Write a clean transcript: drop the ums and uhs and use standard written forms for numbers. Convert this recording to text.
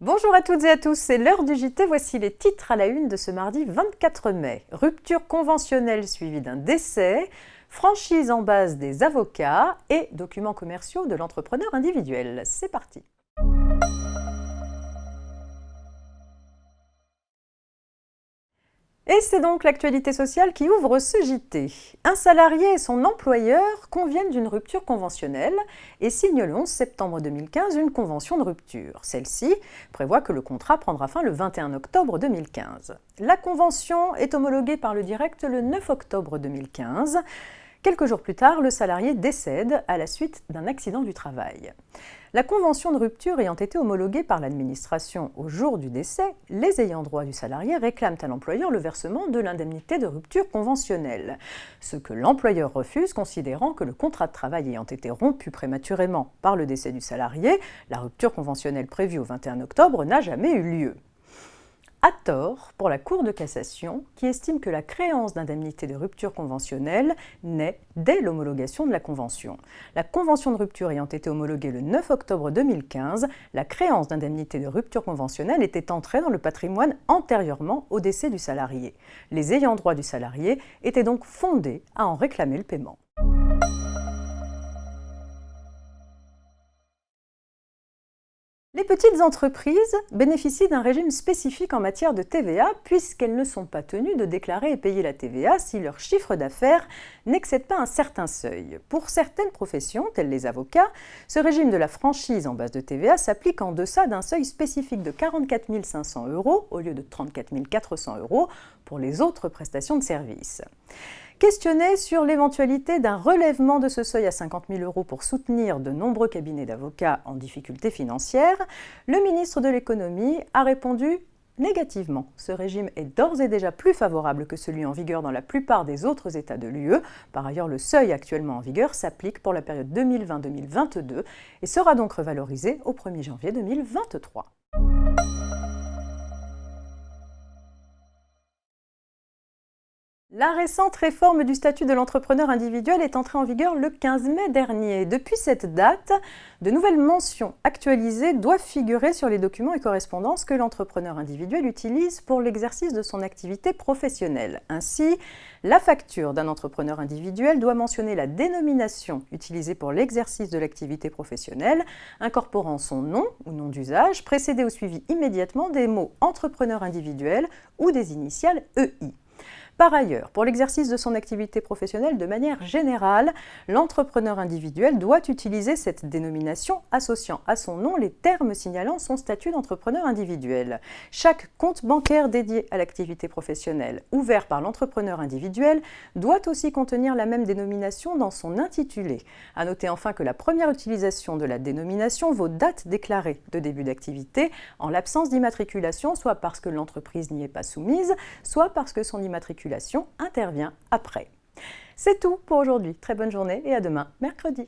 Bonjour à toutes et à tous, c'est l'heure du JT, voici les titres à la une de ce mardi 24 mai. Rupture conventionnelle suivie d'un décès, franchise en base des avocats et documents commerciaux de l'entrepreneur individuel. C'est parti. Et c'est donc l'actualité sociale qui ouvre ce JT. Un salarié et son employeur conviennent d'une rupture conventionnelle et signent le 11 septembre 2015 une convention de rupture. Celle-ci prévoit que le contrat prendra fin le 21 octobre 2015. La convention est homologuée par le direct le 9 octobre 2015. Quelques jours plus tard, le salarié décède à la suite d'un accident du travail. La convention de rupture ayant été homologuée par l'administration au jour du décès, les ayants droit du salarié réclament à l'employeur le versement de l'indemnité de rupture conventionnelle, ce que l'employeur refuse considérant que le contrat de travail ayant été rompu prématurément par le décès du salarié, la rupture conventionnelle prévue au 21 octobre n'a jamais eu lieu. À tort pour la Cour de cassation qui estime que la créance d'indemnité de rupture conventionnelle naît dès l'homologation de la convention. La convention de rupture ayant été homologuée le 9 octobre 2015, la créance d'indemnité de rupture conventionnelle était entrée dans le patrimoine antérieurement au décès du salarié. Les ayants droit du salarié étaient donc fondés à en réclamer le paiement. Les petites entreprises bénéficient d'un régime spécifique en matière de TVA puisqu'elles ne sont pas tenues de déclarer et payer la TVA si leur chiffre d'affaires n'excède pas un certain seuil. Pour certaines professions, telles les avocats, ce régime de la franchise en base de TVA s'applique en deçà d'un seuil spécifique de 44 500 € au lieu de 34 400 € pour les autres prestations de services. Questionné sur l'éventualité d'un relèvement de ce seuil à 50 000 € pour soutenir de nombreux cabinets d'avocats en difficulté financière, le ministre de l'Économie a répondu négativement. Ce régime est d'ores et déjà plus favorable que celui en vigueur dans la plupart des autres États de l'UE. Par ailleurs, le seuil actuellement en vigueur s'applique pour la période 2020-2022 et sera donc revalorisé au 1er janvier 2023. La récente réforme du statut de l'entrepreneur individuel est entrée en vigueur le 15 mai dernier. Depuis cette date, de nouvelles mentions actualisées doivent figurer sur les documents et correspondances que l'entrepreneur individuel utilise pour l'exercice de son activité professionnelle. Ainsi, la facture d'un entrepreneur individuel doit mentionner la dénomination utilisée pour l'exercice de l'activité professionnelle, incorporant son nom ou nom d'usage, précédé ou suivi immédiatement des mots entrepreneur individuel ou des initiales EI. Par ailleurs, pour l'exercice de son activité professionnelle de manière générale, l'entrepreneur individuel doit utiliser cette dénomination associant à son nom les termes signalant son statut d'entrepreneur individuel. Chaque compte bancaire dédié à l'activité professionnelle ouvert par l'entrepreneur individuel doit aussi contenir la même dénomination dans son intitulé. À noter enfin que la première utilisation de la dénomination vaut date déclarée de début d'activité en l'absence d'immatriculation, soit parce que l'entreprise n'y est pas soumise, soit parce que son immatriculation intervient après. C'est tout pour aujourd'hui. Très bonne journée et à demain, mercredi.